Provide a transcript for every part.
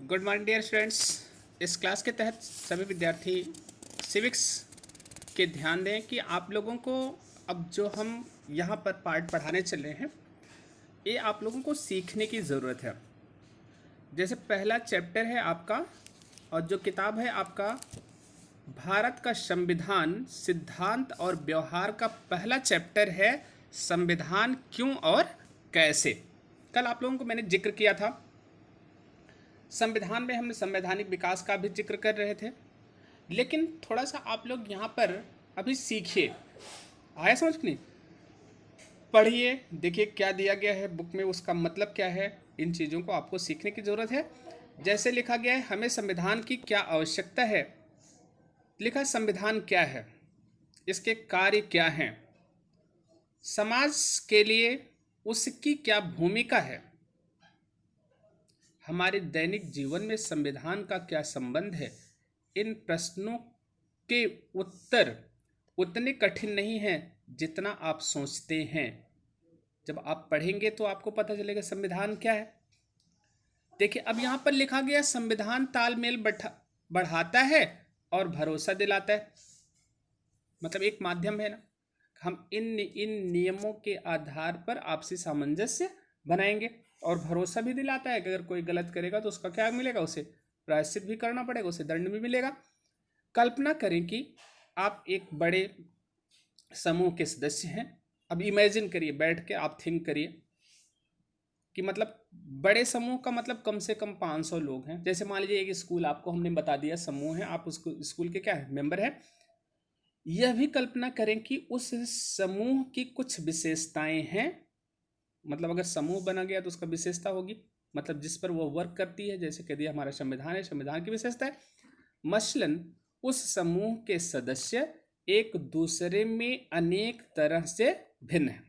Good morning dear students. इस class के तहत सभी विद्यार्थी सिविक्स के ध्यान दें कि आप लोगों को अब जो हम यहाँ पर पार्ट पढ़ाने चल रहे हैं ये आप लोगों को सीखने की ज़रूरत है। जैसे पहला चैप्टर है आपका और जो किताब है आपका भारत का संविधान सिद्धांत और व्यवहार का पहला चैप्टर है संविधान क्यों और कैसे। कल आप लोगों को मैंने जिक्र किया था, संविधान में हमने संवैधानिक विकास का भी जिक्र कर रहे थे, लेकिन थोड़ा सा आप लोग यहाँ पर अभी सीखिए। आया समझ नहीं? पढ़िए, देखिए क्या दिया गया है बुक में, उसका मतलब क्या है, इन चीज़ों को आपको सीखने की ज़रूरत है। जैसे लिखा गया है हमें संविधान की क्या आवश्यकता है, लिखा है संविधान क्या है, इसके कार्य क्या हैं, समाज के लिए उसकी क्या भूमिका है, हमारे दैनिक जीवन में संविधान का क्या संबंध है। इन प्रश्नों के उत्तर उतने कठिन नहीं हैं जितना आप सोचते हैं। जब आप पढ़ेंगे तो आपको पता चलेगा संविधान क्या है। देखिए अब यहाँ पर लिखा गया संविधान तालमेल बढ़ाता है और भरोसा दिलाता है। मतलब एक माध्यम है ना, हम इन नियमों के आधार पर आपसी सामंजस्य बनाएंगे और भरोसा भी दिलाता है कि अगर कोई गलत करेगा तो उसका क्या मिलेगा, उसे प्रायश्चित भी करना पड़ेगा, उसे दंड भी मिलेगा। कल्पना करें कि आप एक बड़े समूह के सदस्य हैं। अब इमेजिन करिए, बैठ के आप थिंक करिए कि मतलब बड़े समूह का मतलब कम से कम 500 लोग हैं। जैसे मान लीजिए एक स्कूल आपको हमने बता दिया समूह है, आप उसको स्कूल के क्या है, मेंबर हैं। यह भी कल्पना करें कि उस समूह की कुछ विशेषताएं हैं। मतलब अगर समूह बना गया तो उसका विशेषता होगी, मतलब जिस पर वो वर्क करती है। जैसे कह दिया हमारा संविधान है, संविधान की विशेषता है मसलन उस समूह के सदस्य एक दूसरे में अनेक तरह से भिन्न हैं,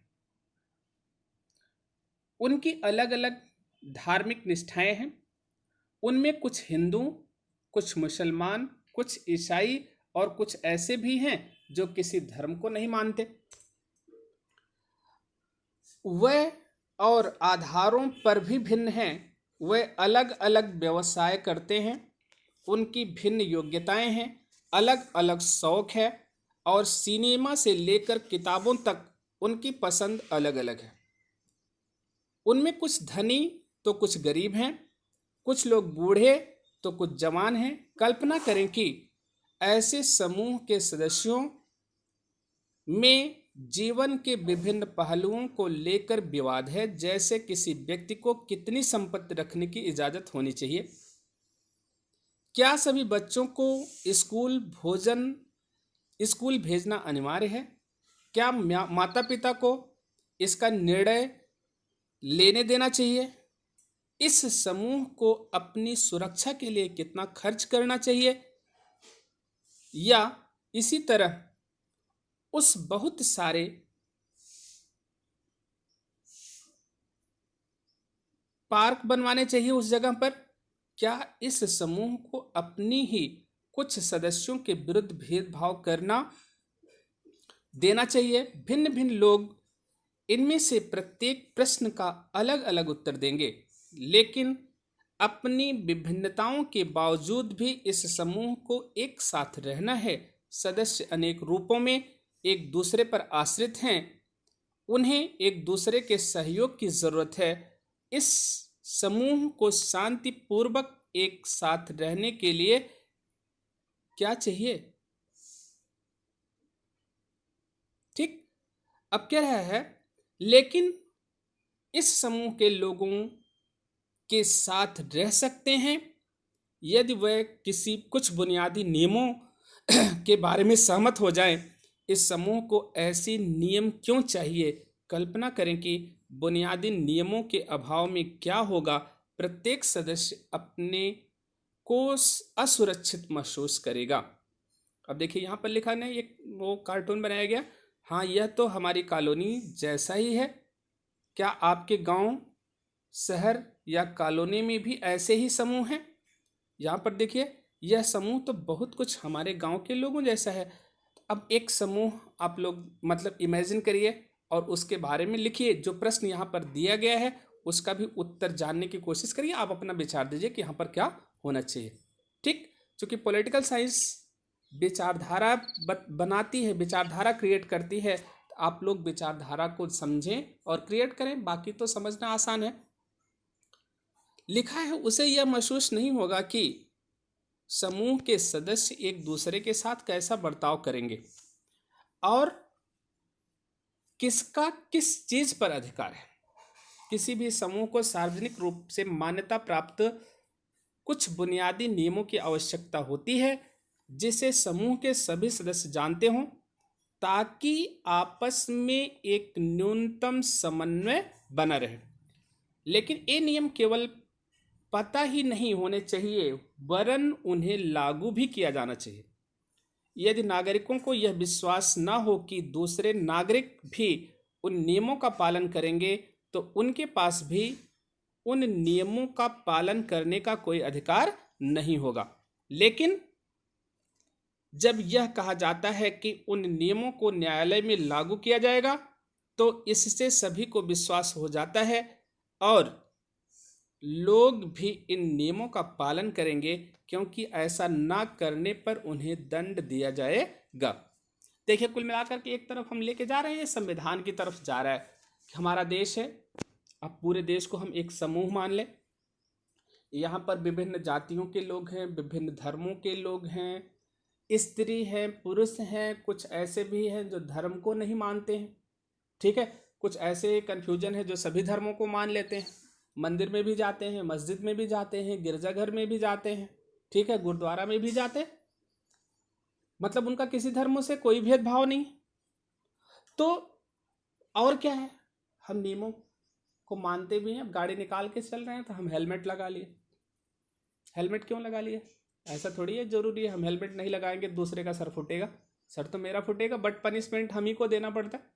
उनकी अलग अलग धार्मिक निष्ठाएं हैं, उनमें कुछ हिंदू, कुछ मुसलमान, कुछ ईसाई और कुछ ऐसे भी हैं जो किसी धर्म को नहीं मानते। वह और आधारों पर भी भिन्न हैं, वे अलग अलग व्यवसाय करते हैं, उनकी भिन्न योग्यताएं हैं, अलग अलग शौक है और सिनेमा से लेकर किताबों तक उनकी पसंद अलग अलग है। उनमें कुछ धनी तो कुछ गरीब हैं, कुछ लोग बूढ़े तो कुछ जवान हैं। कल्पना करें कि ऐसे समूह के सदस्यों में जीवन के विभिन्न पहलुओं को लेकर विवाद है, जैसे किसी व्यक्ति को कितनी संपत्ति रखने की इजाजत होनी चाहिए, क्या सभी बच्चों को स्कूल भेजना अनिवार्य है, क्या माता पिता को इसका निर्णय लेने देना चाहिए, इस समूह को अपनी सुरक्षा के लिए कितना खर्च करना चाहिए, या इसी तरह उस बहुत सारे पार्क बनवाने चाहिए उस जगह पर, क्या इस समूह को अपनी ही कुछ सदस्यों के विरुद्ध भेदभाव करना देना चाहिए। भिन्न भिन्न लोग इनमें से प्रत्येक प्रश्न का अलग अलग उत्तर देंगे, लेकिन अपनी विभिन्नताओं के बावजूद भी इस समूह को एक साथ रहना है। सदस्य अनेक रूपों में एक दूसरे पर आश्रित हैं, उन्हें एक दूसरे के सहयोग की जरूरत है। इस समूह को शांतिपूर्वक एक साथ रहने के लिए क्या चाहिए? ठीक, अब क्या रहा है, लेकिन इस समूह के लोगों के साथ रह सकते हैं यदि वह किसी कुछ बुनियादी नियमों के बारे में सहमत हो जाएं। इस समूह को ऐसी नियम क्यों चाहिए? कल्पना करें कि बुनियादी नियमों के अभाव में क्या होगा। प्रत्येक सदस्य अपने को असुरक्षित महसूस करेगा। अब देखिए यहाँ पर लिखा नहीं, एक वो कार्टून बनाया गया। हाँ, यह तो हमारी कॉलोनी जैसा ही है। क्या आपके गांव, शहर या कॉलोनी में भी ऐसे ही समूह हैं? यहाँ पर देखिए, यह समूह तो बहुत कुछ हमारे गांव के लोगों जैसा है। अब एक समूह आप लोग मतलब इमेजिन करिए और उसके बारे में लिखिए। जो प्रश्न यहाँ पर दिया गया है उसका भी उत्तर जानने की कोशिश करिए। आप अपना विचार दीजिए कि यहाँ पर क्या होना चाहिए। ठीक, क्योंकि पॉलिटिकल साइंस विचारधारा बनाती है, विचारधारा क्रिएट करती है। तो आप लोग विचारधारा को समझें और क्रिएट करें, बाकी तो समझना आसान है। लिखा है उसे यह महसूस नहीं होगा कि समूह के सदस्य एक दूसरे के साथ कैसा बर्ताव करेंगे और किसका किस चीज पर अधिकार है। किसी भी समूह को सार्वजनिक रूप से मान्यता प्राप्त कुछ बुनियादी नियमों की आवश्यकता होती है जिसे समूह के सभी सदस्य जानते हों, ताकि आपस में एक न्यूनतम समन्वय बना रहे। लेकिन ये नियम केवल पता ही नहीं होने चाहिए, वरन उन्हें लागू भी किया जाना चाहिए। यदि नागरिकों को यह विश्वास न हो कि दूसरे नागरिक भी उन नियमों का पालन करेंगे, तो उनके पास भी उन नियमों का पालन करने का कोई अधिकार नहीं होगा। लेकिन जब यह कहा जाता है कि उन नियमों को न्यायालय में लागू किया जाएगा, तो इससे सभी को विश्वास हो जाता है और लोग भी इन नियमों का पालन करेंगे, क्योंकि ऐसा ना करने पर उन्हें दंड दिया जाएगा। देखिए, कुल मिलाकर के एक तरफ हम लेके जा रहे हैं, संविधान की तरफ जा रहा है कि हमारा देश है। अब पूरे देश को हम एक समूह मान लें। यहाँ पर विभिन्न जातियों के लोग हैं, विभिन्न धर्मों के लोग हैं, स्त्री हैं, पुरुष हैं, कुछ ऐसे भी हैं जो धर्म को नहीं मानते हैं। ठीक है, कुछ ऐसे कन्फ्यूजन है जो सभी धर्मों को मान लेते हैं, मंदिर में भी जाते हैं, मस्जिद में भी जाते हैं, गिरजाघर में भी जाते हैं, ठीक है, गुरुद्वारा में भी जाते हैं। मतलब उनका किसी धर्म से कोई भेदभाव नहीं। तो और क्या है, हम नियमों को मानते भी हैं। अब गाड़ी निकाल के चल रहे हैं तो हम हेलमेट लगा लिए। हेलमेट क्यों लगा लिए? ऐसा थोड़ी है जरूरी है हम हेलमेट नहीं लगाएंगे दूसरे का सर फूटेगा। सर तो मेरा फूटेगा, बट पनिशमेंट हम ही को देना पड़ता है।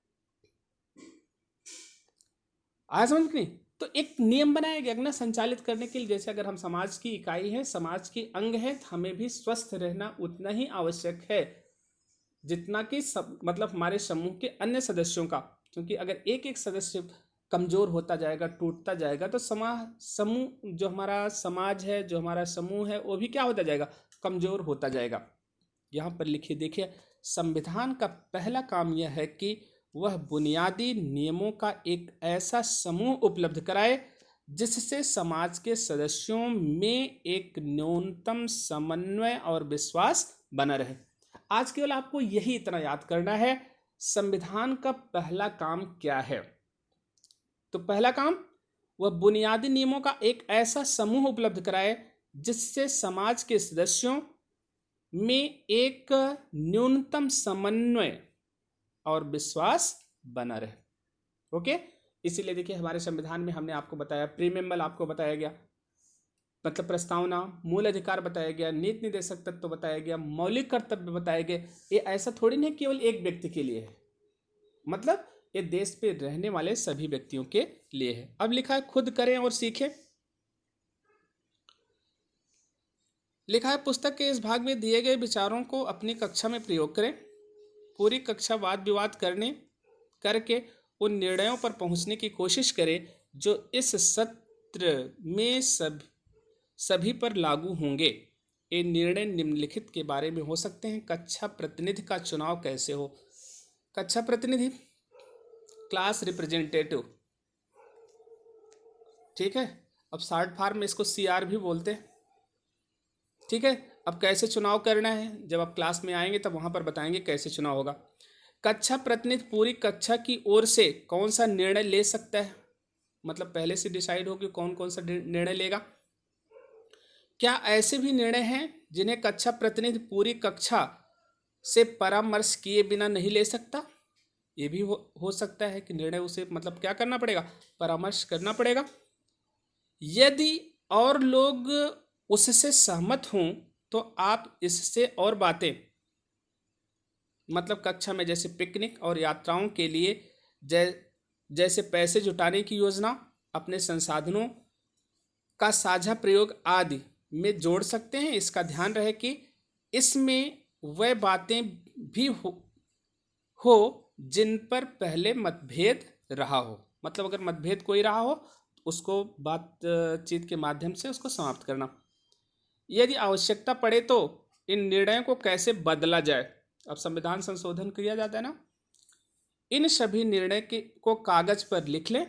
आया समझ नहीं? तो एक नियम बनाया गया ना संचालित करने के लिए। जैसे अगर हम समाज की इकाई है, समाज की अंग है, तो हमें भी स्वस्थ रहना उतना ही आवश्यक है जितना कि मतलब हमारे समूह के अन्य सदस्यों का। क्योंकि अगर एक एक सदस्य कमजोर होता जाएगा, टूटता जाएगा, तो समूह जो हमारा समाज है, जो हमारा समूह है, वो भी क्या होता जाएगा? कमजोर होता जाएगा। यहाँ पर लिखिए, देखिए, संविधान का पहला काम यह है कि वह बुनियादी नियमों का एक ऐसा समूह उपलब्ध कराए जिससे समाज के सदस्यों में एक न्यूनतम समन्वय और विश्वास बना रहे। आज केवल आपको यही इतना याद करना है, संविधान का पहला काम क्या है। तो पहला काम, वह बुनियादी नियमों का एक ऐसा समूह उपलब्ध कराए जिससे समाज के सदस्यों में एक न्यूनतम समन्वय और विश्वास बना रहे। ओके, इसीलिए देखिए हमारे संविधान में हमने आपको बताया, प्रीमेम्बल आपको बताया गया, मतलब प्रस्तावना, मूल अधिकार बताया गया, नीति निर्देशक तत्व बताया गया, मौलिक कर्तव्य बताए गए। ये ऐसा थोड़ी नहीं केवल एक व्यक्ति के लिए है, मतलब ये देश पे रहने वाले सभी व्यक्तियों के लिए है। अब लिखा है, खुद करें और सीखें। लिखा है, पुस्तक के इस भाग में दिए गए विचारों को अपनी कक्षा में प्रयोग करें। पूरी कक्षा वाद विवाद करके उन निर्णयों पर पहुंचने की कोशिश करें जो इस सत्र में सभी पर लागू होंगे। ये निर्णय निम्नलिखित के बारे में हो सकते हैं। कक्षा प्रतिनिधि का चुनाव कैसे हो? कक्षा प्रतिनिधि, क्लास रिप्रेजेंटेटिव, ठीक है। अब शॉर्ट फॉर्म में इसको CR भी बोलते हैं, ठीक है। अब कैसे चुनाव करना है, जब आप क्लास में आएंगे तब वहां पर बताएंगे कैसे चुनाव होगा। कक्षा प्रतिनिधि पूरी कक्षा की ओर से कौन सा निर्णय ले सकता है, मतलब पहले से डिसाइड हो कि कौन कौन सा निर्णय लेगा। क्या ऐसे भी निर्णय हैं जिन्हें कक्षा प्रतिनिधि पूरी कक्षा से परामर्श किए बिना नहीं ले सकता? ये भी हो सकता है कि निर्णय उसे मतलब क्या करना पड़ेगा, परामर्श करना पड़ेगा। यदि और लोग उससे सहमत हों तो आप इससे और बातें, मतलब कक्षा में जैसे पिकनिक और यात्राओं के लिए जैसे पैसे जुटाने की योजना, अपने संसाधनों का साझा प्रयोग आदि में जोड़ सकते हैं। इसका ध्यान रहे कि इसमें वह बातें भी हो जिन पर पहले मतभेद रहा हो। मतलब अगर मतभेद कोई रहा हो तो उसको बातचीत के माध्यम से उसको समाप्त करना। यदि आवश्यकता पड़े तो इन निर्णयों को कैसे बदला जाए। अब संविधान संशोधन किया जाता है ना, इन सभी निर्णय को कागज पर लिख लें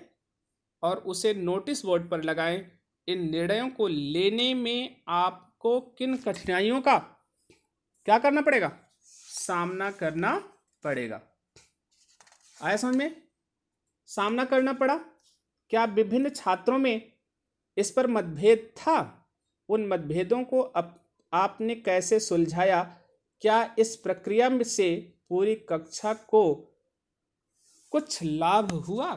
और उसे नोटिस बोर्ड पर लगाएं। इन निर्णयों को लेने में आपको किन कठिनाइयों का क्या करना पड़ेगा, सामना करना पड़ेगा। आया समझ में? सामना करना पड़ा। क्या विभिन्न छात्रों में इस पर मतभेद था? उन मतभेदों को आपने कैसे सुलझाया? क्या इस प्रक्रिया में से पूरी कक्षा को कुछ लाभ हुआ?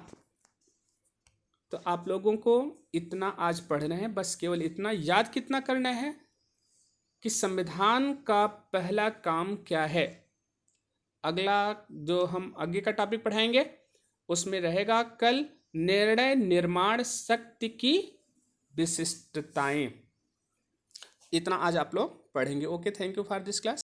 तो आप लोगों को इतना आज पढ़ना है, बस केवल इतना याद कितना करना है कि संविधान का पहला काम क्या है। अगला जो हम आगे का टॉपिक पढ़ाएंगे उसमें रहेगा कल निर्णय निर्माण शक्ति की विशिष्टताएं। इतना आज आप लोग पढ़ेंगे। Okay, thank you for this class.